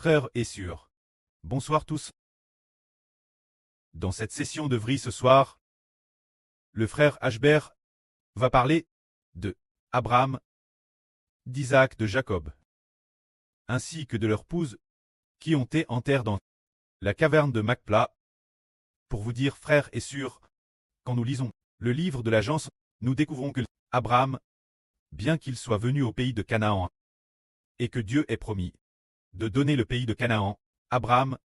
Frères et sœurs, bonsoir tous. Dans cette session de Vri ce soir, le frère Ashbert va parler de Abraham, d'Isaac, de Jacob, ainsi que de leur épouse qui ont été enterrés dans la caverne de Macpla. Pour vous dire, frères et sœurs, quand nous lisons le livre de l'Agence, nous découvrons que Abraham, bien qu'il soit venu au pays de Canaan, et que Dieu ait promis de donner le pays de Canaan, Abraham,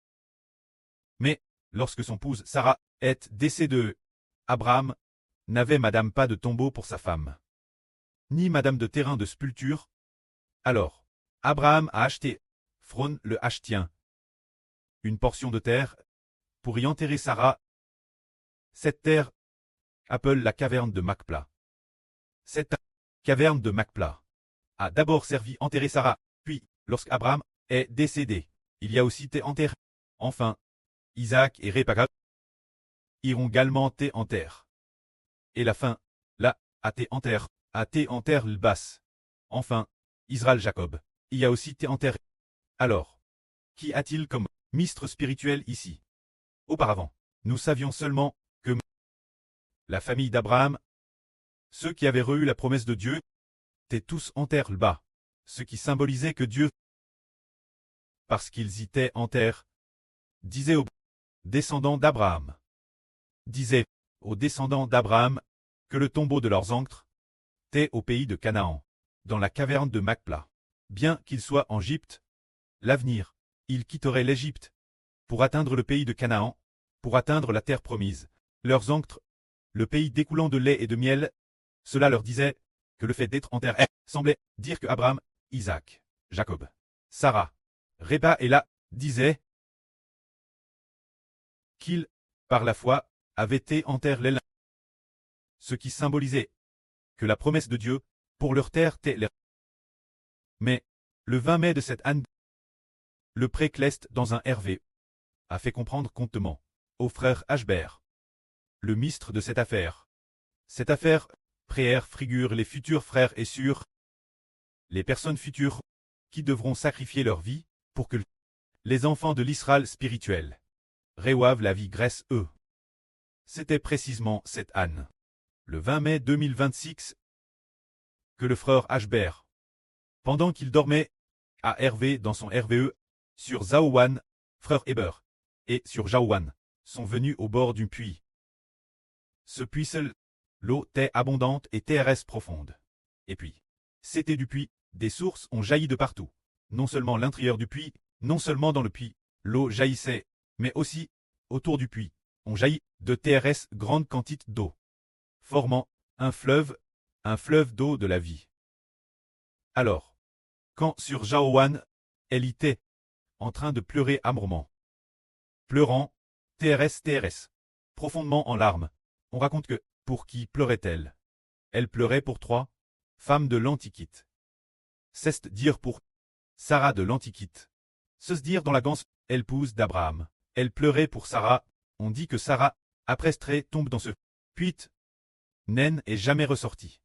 mais lorsque son épouse Sarah est décédée, Abraham n'avait madame pas de tombeau pour sa femme, ni madame de terrain de sculpture. Alors, Abraham a acheté Phron le Hachétien une portion de terre pour y enterrer Sarah. Cette terre appelle la caverne de Macpla. Cette caverne de Macpla a d'abord servi à enterrer Sarah, puis, lorsqu'Abraham est décédé, il y a aussi été enterré. Enfin, Isaac et Rebecca iront également été en terre. Et la fin, là, a été en terre le basse. Enfin, Israël Jacob y a aussi été enterré. Alors, qui a-t-il comme ministre spirituel ici? Auparavant, nous savions seulement que la famille d'Abraham, ceux qui avaient reçu la promesse de Dieu, étaient tous en terre le bas, ce qui symbolisait que Dieu, parce qu'ils y étaient en terre, disait aux descendants d'Abraham, que le tombeau de leurs ancêtres était au pays de Canaan, dans la caverne de Macpla. Bien qu'ils soient en Égypte, l'avenir, ils quitteraient l'Égypte pour atteindre le pays de Canaan, pour atteindre la terre promise. Leurs ancêtres, le pays découlant de lait et de miel, cela leur disait que le fait d'être en terre semblait dire que Abraham, Isaac, Jacob, Sarah, Rebecca et là, disaient qu'ils, par la foi, avaient été en terre l'un, ce qui symbolisait que la promesse de Dieu pour leur terre était leur. Mais, le 20 mai de cette année, le précleste dans un RV a fait comprendre contement au frère Ashbert, le ministre de cette affaire. Cette affaire, prière figure les futurs frères et sœurs, les personnes futures qui devront sacrifier leur vie pour que les enfants de l'Israël spirituel reçoivent la vie grâce eux. C'était précisément cette année, le 20 mai 2026, que le frère Ashbert, pendant qu'il dormait à Hervé dans son RVE, sur Zaouan, frère Heber, et sur Jaouan, sont venus au bord du puits. Ce puits seul, l'eau était abondante et terrestre profonde. Et puis, c'était du puits, des sources ont jailli de partout. Non seulement l'intérieur du puits, non seulement dans le puits, l'eau jaillissait, mais aussi, autour du puits, ont jailli de terrestre grande quantité d'eau, formant un fleuve d'eau de la vie. Alors, quand sur Jaouan, elle était en train de pleurer amèrement, pleurant, TRS, profondément en larmes, on raconte que, pour qui pleurait-elle? Elle pleurait pour 3 femmes de l'Antiquité. C'est dire pour Sarah de l'Antiquité. Se dire dans la ganse, épouse d'Abraham. Elle pleurait pour Sarah, on dit que Sarah, après ce trait, tombe dans ce puits, naine et jamais ressortie.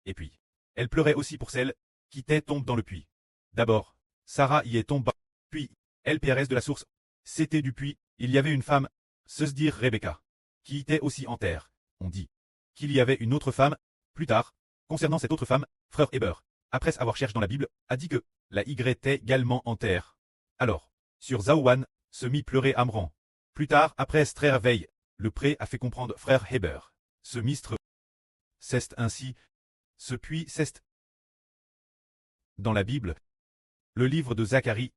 Et puis, elle pleurait aussi pour celle qui tombe dans le puits. D'abord, Sarah y est tombée, puis, elle péresse de la source. C'était du puits, il y avait une femme, se dire Rebecca, qui était aussi en terre. On dit qu'il y avait une autre femme, plus tard, concernant cette autre femme, frère Heber, après avoir cherché dans la Bible, a dit que la Y était également en terre. Alors, sur Zaouan, se mit pleurer amèrement. Plus tard, après Strère veille, le pré a fait comprendre frère Heber, ce ministre. C'est ainsi, ce puits c'est dans la Bible, le livre de Zacharie,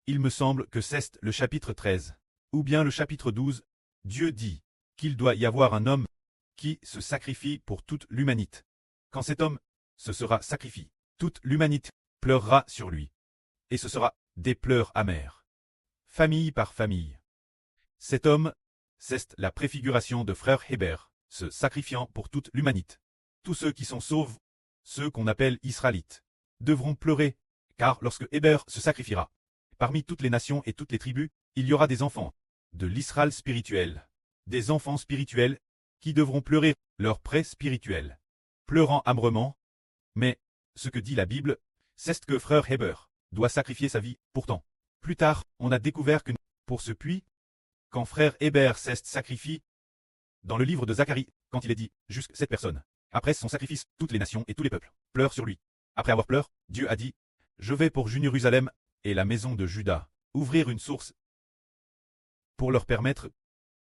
il me semble que c'est le chapitre 13, ou bien le chapitre 12, Dieu dit qu'il doit y avoir un homme qui se sacrifie pour toute l'humanité. Quand cet homme se sera sacrifié, toute l'humanité pleurera sur lui. Et ce sera des pleurs amers, famille par famille. Cet homme, c'est la préfiguration de frère Heber, se sacrifiant pour toute l'humanité. Tous ceux qui sont sauvés, ceux qu'on appelle Israélites, devront pleurer, car lorsque Heber se sacrifiera, parmi toutes les nations et toutes les tribus, il y aura des enfants de l'Israël spirituel, des enfants spirituels, qui devront pleurer leur prêt spirituel, pleurant amèrement. Mais, ce que dit la Bible, c'est que frère Heber doit sacrifier sa vie, pourtant, Plus tard, on a découvert que, pour ce puits, quand frère Hébert Ceste sacrifie, dans le livre de Zacharie, quand il est dit, jusque cette personne, après son sacrifice, toutes les nations et tous les peuples pleurent sur lui. Après avoir pleuré, Dieu a dit, je vais pour Jérusalem et la maison de Juda, ouvrir une source pour leur permettre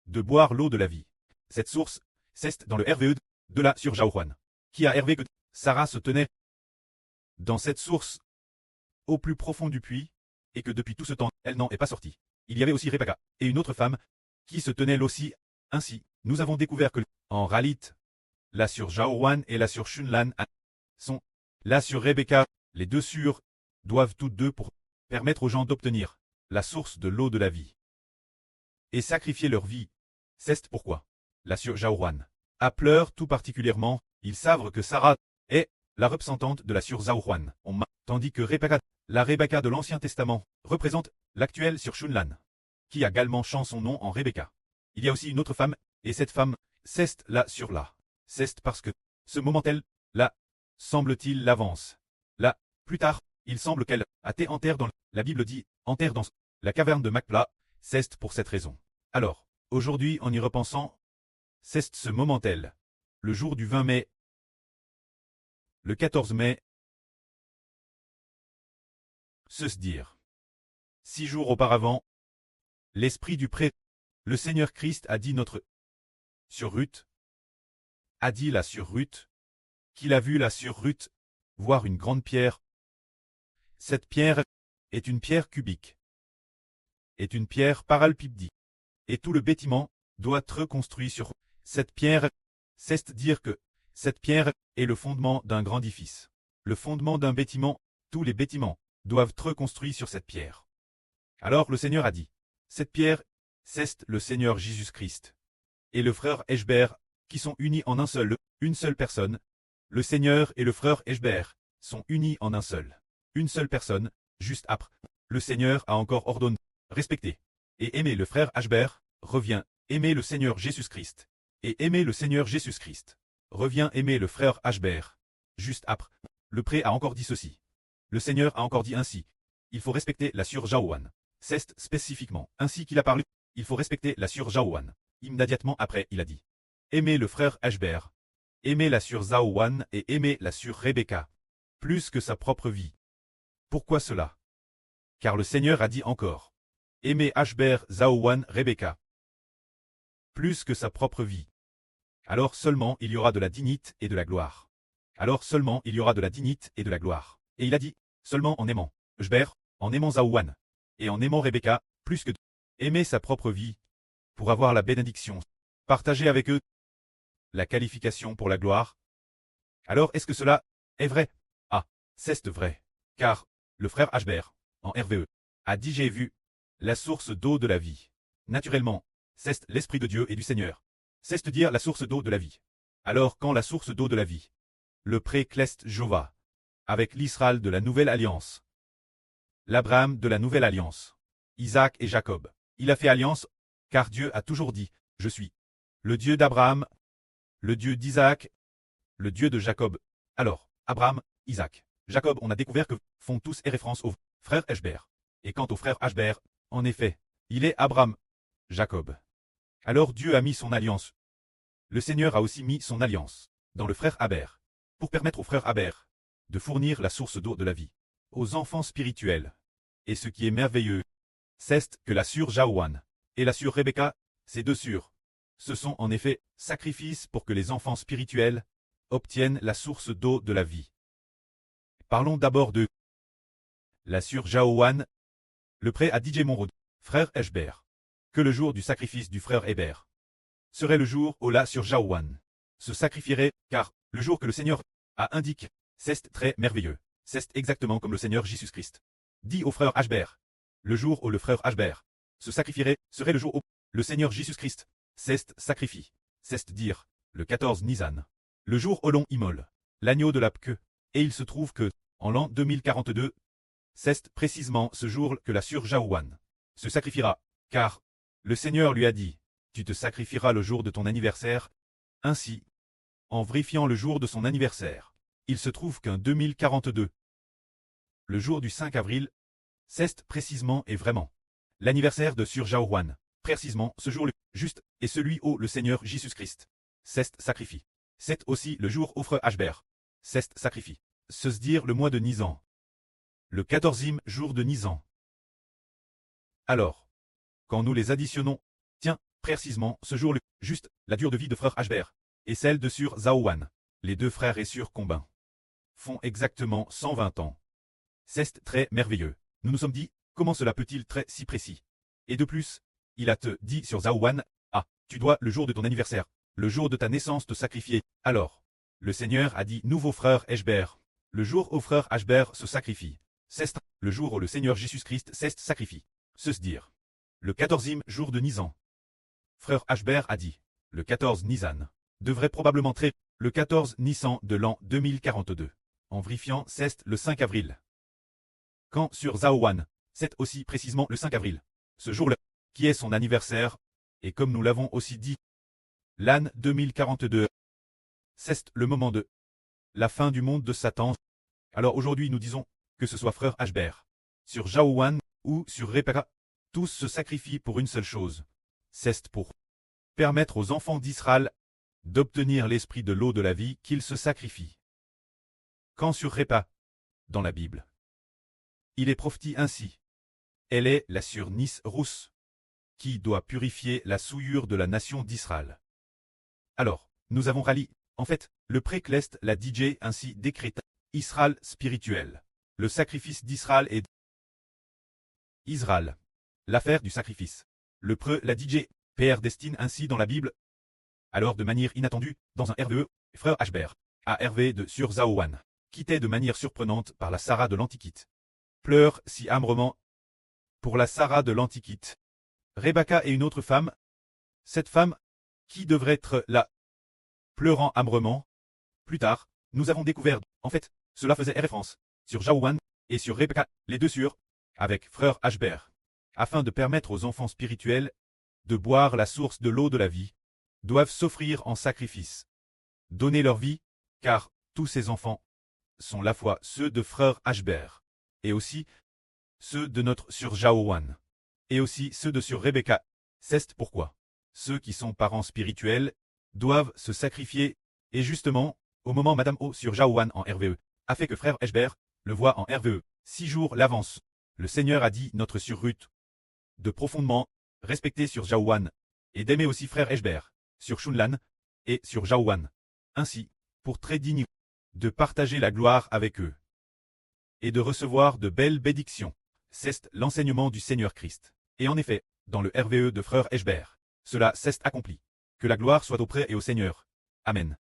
de boire l'eau de la vie. Cette source, c'est dans le RVE de la sur Jaouan, qui a hervé que Sarah se tenait dans cette source au plus profond du puits, et que depuis tout ce temps, elle n'en est pas sortie. Il y avait aussi Rebecca, et une autre femme, qui se tenait elle aussi. Ainsi, nous avons découvert que, en Ralit, la sur Jaouan et la sur Shunlan sont, la sur Rebecca, les deux sur, doivent toutes deux pour permettre aux gens d'obtenir la source de l'eau de la vie et sacrifier leur vie. C'est pourquoi la sur Jaouan a pleuré tout particulièrement. Ils savent que Sarah est la représentante de la sur Jaouan, tandis que Rebecca, la Rebecca de l'Ancien Testament, représente l'actuelle sur Shunlan, qui a également changé son nom en Rebecca. Il y a aussi une autre femme, et cette femme, c'est la sur la. C'est parce que, ce moment-elle, là, semble-t-il l'avance. Là, plus tard, il semble qu'elle a été enterrée dans la Bible dit, enterrée dans la caverne de Macpla, c'est pour cette raison. Alors, aujourd'hui en y repensant, c'est ce moment-elle, le jour du 20 mai, le 14 mai, se dire. 6 jours auparavant, l'esprit du prêtre, le Seigneur Christ a dit notre sur Ruth, a dit la sur Ruth, qu'il a vu la sur Ruth, voir une grande pierre. Cette pierre est une pierre cubique, est une pierre parallépipédique, et tout le bâtiment doit être construit sur cette pierre, c'est dire que cette pierre est le fondement d'un grand édifice. Le fondement d'un bâtiment, tous les bâtiments doivent être construits sur cette pierre. Alors le Seigneur a dit, cette pierre, c'est le Seigneur Jésus-Christ, et le frère Eshber, qui sont unis en une seule personne. Le Seigneur et le frère Eshber sont unis en une seule personne. Juste après, le Seigneur a encore ordonné, respecter et aimer le frère Eshber, revient, aimer le Seigneur Jésus-Christ, et aimer le Seigneur Jésus-Christ, revient aimer le frère Eshber. Juste après, le prêtre a encore dit ceci. Le Seigneur a encore dit ainsi, il faut respecter la sur Jaouan. C'est spécifiquement, ainsi qu'il a parlé, il faut respecter la sur Jaouan. Immédiatement après, il a dit, aimer le frère Eshber, aimer la sur Jaouan et aimer la sur Rebecca, plus que sa propre vie. Pourquoi cela? Car le Seigneur a dit encore, aimer Eshber, Jaouan, Rebecca, plus que sa propre vie. Alors seulement il y aura de la dignité et de la gloire. Alors seulement il y aura de la dignité et de la gloire. Et il a dit, seulement en aimant Eshber, en aimant Jaouan, et en aimant Rebecca, plus que aimer sa propre vie, pour avoir la bénédiction, partager avec eux la qualification pour la gloire. Alors est-ce que cela est vrai? Ah, c'est vrai. Car, le frère Eshber, en RVE, a dit j'ai vu la source d'eau de la vie. Naturellement, c'est l'Esprit de Dieu et du Seigneur. C'est dire la source d'eau de la vie. Alors quand la source d'eau de la vie, le pré-Clest Jova, avec l'Israël de la Nouvelle Alliance, l'Abraham de la Nouvelle Alliance, Isaac et Jacob, il a fait alliance, car Dieu a toujours dit, je suis le Dieu d'Abraham, le Dieu d'Isaac, le Dieu de Jacob. Alors, Abraham, Isaac, Jacob, on a découvert que font tous référence au frère Eshber. Et quant au frère Eshber, en effet, il est Abraham, Jacob. Alors Dieu a mis son alliance. Le Seigneur a aussi mis son alliance dans le frère Aber, pour permettre au frère Aber de fournir la source d'eau de la vie aux enfants spirituels. Et ce qui est merveilleux, c'est que la sur Jaouan et la sur Rebecca, ces deux sur, ce sont en effet sacrifices pour que les enfants spirituels obtiennent la source d'eau de la vie. Parlons d'abord de la sur Jaouan. Le prêtre a dit Monrod, frère Eshber, que le jour du sacrifice du frère Héber serait le jour où la sur Jaouan se sacrifierait, car le jour que le Seigneur a indiqué, c'est très merveilleux. C'est exactement comme le Seigneur Jésus-Christ dit au frère Eshber. Le jour où le frère Eshber se sacrifierait serait le jour où le Seigneur Jésus-Christ c'est sacrifie. C'est dire, le 14 Nisan. Le jour où l'on immole l'agneau de la queue. Et il se trouve que, en l'an 2042, c'est précisément ce jour que la sur Jaouan se sacrifiera, car le Seigneur lui a dit, tu te sacrifieras le jour de ton anniversaire. Ainsi, en vérifiant le jour de son anniversaire, il se trouve qu'en 2042, le jour du 5 avril, C'est précisément et vraiment l'anniversaire de Sir Jaowan. Précisément ce jour le juste est celui où le Seigneur Jésus-Christ c'est sacrifie. C'est aussi le jour où frère Ashbert c'est sacrifie. Se dire le mois de Nisan. Le 14e jour de Nisan. Alors, quand nous les additionnons, tiens, précisément ce jour le juste, la dure de vie de frère Ashbert et celle de Sir Zaowan, les deux frères et Sir Combin, font exactement 120 ans. C'est très merveilleux. Nous nous sommes dit, comment cela peut-il très si précis? Et de plus, il a te dit sur Zaowan, ah, tu dois le jour de ton anniversaire, le jour de ta naissance te sacrifier. Alors, le Seigneur a dit, nouveau frère Ashbert, le jour où frère Ashbert se sacrifie. C'est le jour où le Seigneur Jésus-Christ se sacrifie. Se dire. Le 14e jour de Nisan. Frère Ashbert a dit, le 14 Nisan, devrait probablement très, le 14 Nisan de l'an 2042, en vérifiant c'est le 5 avril. Quand sur Zaowan, c'est aussi précisément le 5 avril, ce jour-là, qui est son anniversaire, et comme nous l'avons aussi dit, l'an 2042, c'est le moment de la fin du monde de Satan. Alors aujourd'hui nous disons, que ce soit frère Ashbert, sur Jaowan, ou sur Rebecca, tous se sacrifient pour une seule chose, c'est pour permettre aux enfants d'Israël d'obtenir l'esprit de l'eau de la vie qu'ils se sacrifient. Quand sur Rebecca, dans la Bible, il est prophétisé ainsi. Elle est la surnice rousse, qui doit purifier la souillure de la nation d'Israël. Alors, nous avons rallié, en fait, le précleste la DJ ainsi décréta, Israël spirituel. Le sacrifice d'Israël est Israël. L'affaire du sacrifice. Le preux la DJ, Père destine ainsi dans la Bible. Alors de manière inattendue, dans un RVE, frère Ashbert, à RV de sur Zaowan, quitté de manière surprenante par la Sarah de l'Antiquité. Pleure si amèrement pour la Sarah de l'Antiquité. Rebecca est une autre femme. Cette femme, qui devrait être là, pleurant amèrement. Plus tard, nous avons découvert, en fait, cela faisait référence, sur Jaowan, et sur Rebecca, les deux sœurs, avec frère Ashbert, afin de permettre aux enfants spirituels de boire la source de l'eau de la vie, doivent s'offrir en sacrifice, donner leur vie, car tous ces enfants sont la fois ceux de frère Ashbert, et aussi ceux de notre sur Jaowan, et aussi ceux de sur Rebecca. C'est pourquoi ceux qui sont parents spirituels doivent se sacrifier, et justement, au moment Madame O sur Jaowan en RVE, a fait que frère Ashbert le voit en RVE, 6 jours l'avance. Le Seigneur a dit notre sur Ruth de profondément respecter sur Jaowan, et d'aimer aussi frère Ashbert, sur Shunlan, et sur Jaowan. Ainsi, pour très digne, de partager la gloire avec eux, et de recevoir de belles bénédictions. C'est l'enseignement du Seigneur Christ. Et en effet, dans le RVE de frère Ashbert, cela s'est accompli. Que la gloire soit auprès et au Seigneur. Amen.